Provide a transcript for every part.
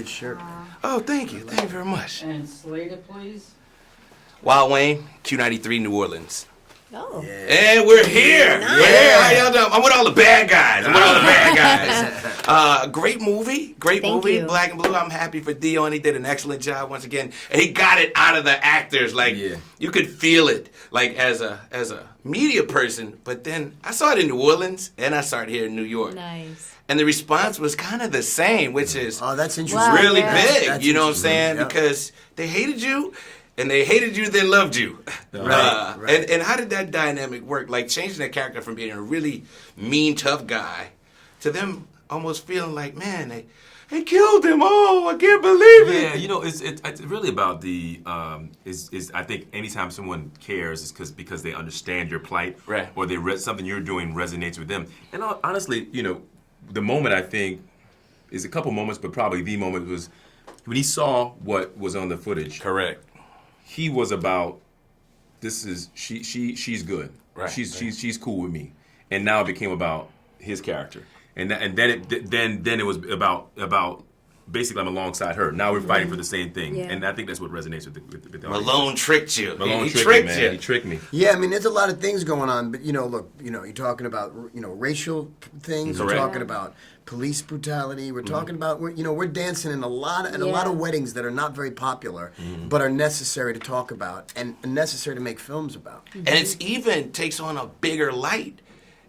shirt. Oh, thank you. Thank you very much. And Slater, please. Wild Wayne, Q93 New Orleans. Oh. Yeah. And we're here. Nice. Yeah, how y'all doing? I'm with all the bad guys. Great movie. Great Thank movie. you. Black and Blue. I'm happy for Dion. He did an excellent job once again. And he got it out of the actors. Like you could feel it. Like as a media person. But then I saw it in New Orleans and I saw it here in New York. Nice. And the response was kind of the same, which is that's interesting. Wow, really yeah. big. That's You know what I'm interesting. saying? Yep. Because they hated you. And they hated you, then loved you. Right. And how did that dynamic work? Like changing that character from being a really mean, tough guy to them almost feeling like, man, they killed him. Oh, I can't believe it. Yeah, you know, it's really about the is I think anytime someone cares is because they understand your plight, Right. Or they something you're doing resonates with them. And honestly, you know, the moment I think is a couple moments, but probably the moment was when he saw what was on the footage. Correct. He was about she's good. Right. She's cool with me. And now it became about his character. And then it was about basically I'm alongside her. Now we're fighting for the same thing. Yeah. And I think that's what resonates with the audience. Malone tricked you. Malone he tricked tricked me, you. man. He tricked me. Yeah, I mean, there's a lot of things going on, but look, you're talking about racial things. Correct. We're talking about police brutality. We're talking about we're dancing in a lot of weddings that are not very popular, but are necessary to talk about and necessary to make films about. And it's even takes on a bigger light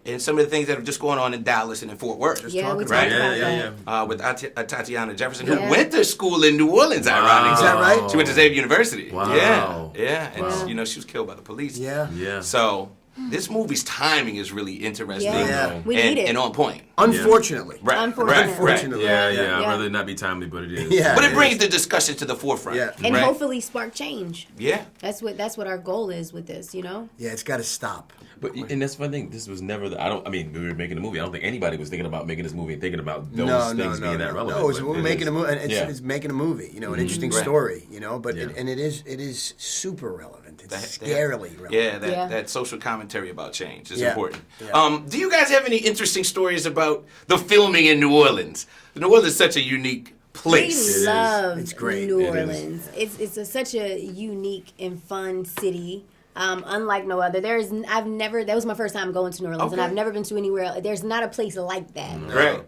in some of the things that are just going on in Dallas and in Fort Worth. Yeah, we talked right? about that. With Tatiana Jefferson, who went to school in New Orleans, ironically. Is that right? She went to Xavier University. Wow. Yeah. And, Wow. she was killed by the police. Yeah. So this movie's timing is really interesting Yeah. We need it. and on point. Unfortunately. Right. Unfortunately. Yeah, Yeah. I'd rather not be timely, but it is. Yeah. But it brings the discussion to the forefront. Yeah. And right? hopefully spark change. Yeah. That's what our goal is with this, Yeah, it's got to stop. But and that's one thing. This was never. We were making a movie. I don't think anybody was thinking about making this movie and thinking about those things being that relevant. No, we're But making a movie. yeah. It's making a movie. An interesting Right. story. But Yeah. it is super relevant. It's That- scarily relevant. Yeah, Yeah. that social commentary about change is Yeah. important. Yeah. Do you guys have any interesting stories about the filming in New Orleans? New Orleans is such a unique place. We love It's great. New It is. Orleans. It's such a unique and fun city. Unlike no other. That was my first time going to New Orleans, and Okay. I've never been to anywhere. There's not a place like that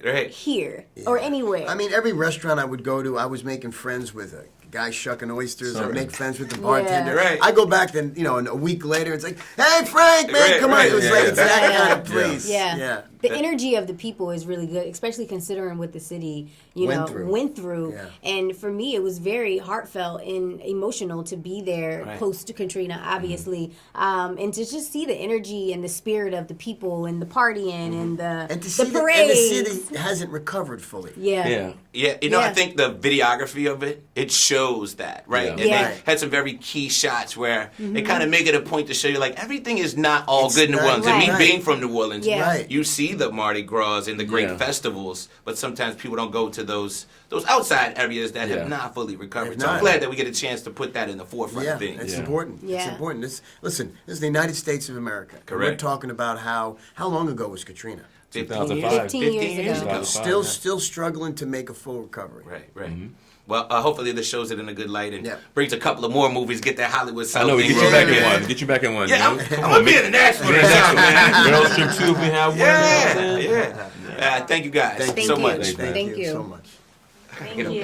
Right. here or anywhere. I mean, every restaurant I would go to, I was making friends with a guy shucking oysters. I'd make friends with the bartender. Right. I go back then, and a week later, it's like, hey, Frank, man, Right, come right. on. It was like, it's that kind of place. Yeah. The energy of the people is really good, especially considering what the city, went through. Yeah. And for me, it was very heartfelt and emotional to be there Right. close to Katrina, obviously, and to just see the energy and the spirit of the people and the partying and And to the see parades. the city hasn't recovered fully. Yeah. Yeah, I Yeah. think the videography of it shows that, right? Yeah. And Yeah. they had some very key shots where they kind of make it a point to show you, like, everything is not all It's good in New not- Orleans. And me Right. being from New Orleans, Yeah. Right. you see the Mardi Gras and the great Yeah. festivals, but sometimes people don't go to those outside areas that Yeah. have not fully recovered. Have So I'm not. glad that we get a chance to put that in the forefront Yeah, of things. it's Yeah. important. It's Yeah. important. Listen, this is the United States of America. And Correct. We're talking about how long ago was Katrina? 2005. 15 years ago. Still struggling to make a full recovery. Right. Well, hopefully this shows it in a good light and Yeah. brings a couple of more movies, get that Hollywood South I know. We thing get you back rolling. in one. Get you back in one. Yeah, you know? I'm gonna be in the next one. Man. Girls Trip 2 if we have one. Yeah. Thank you guys Thank so you. much. Thank you. so much. Thank you.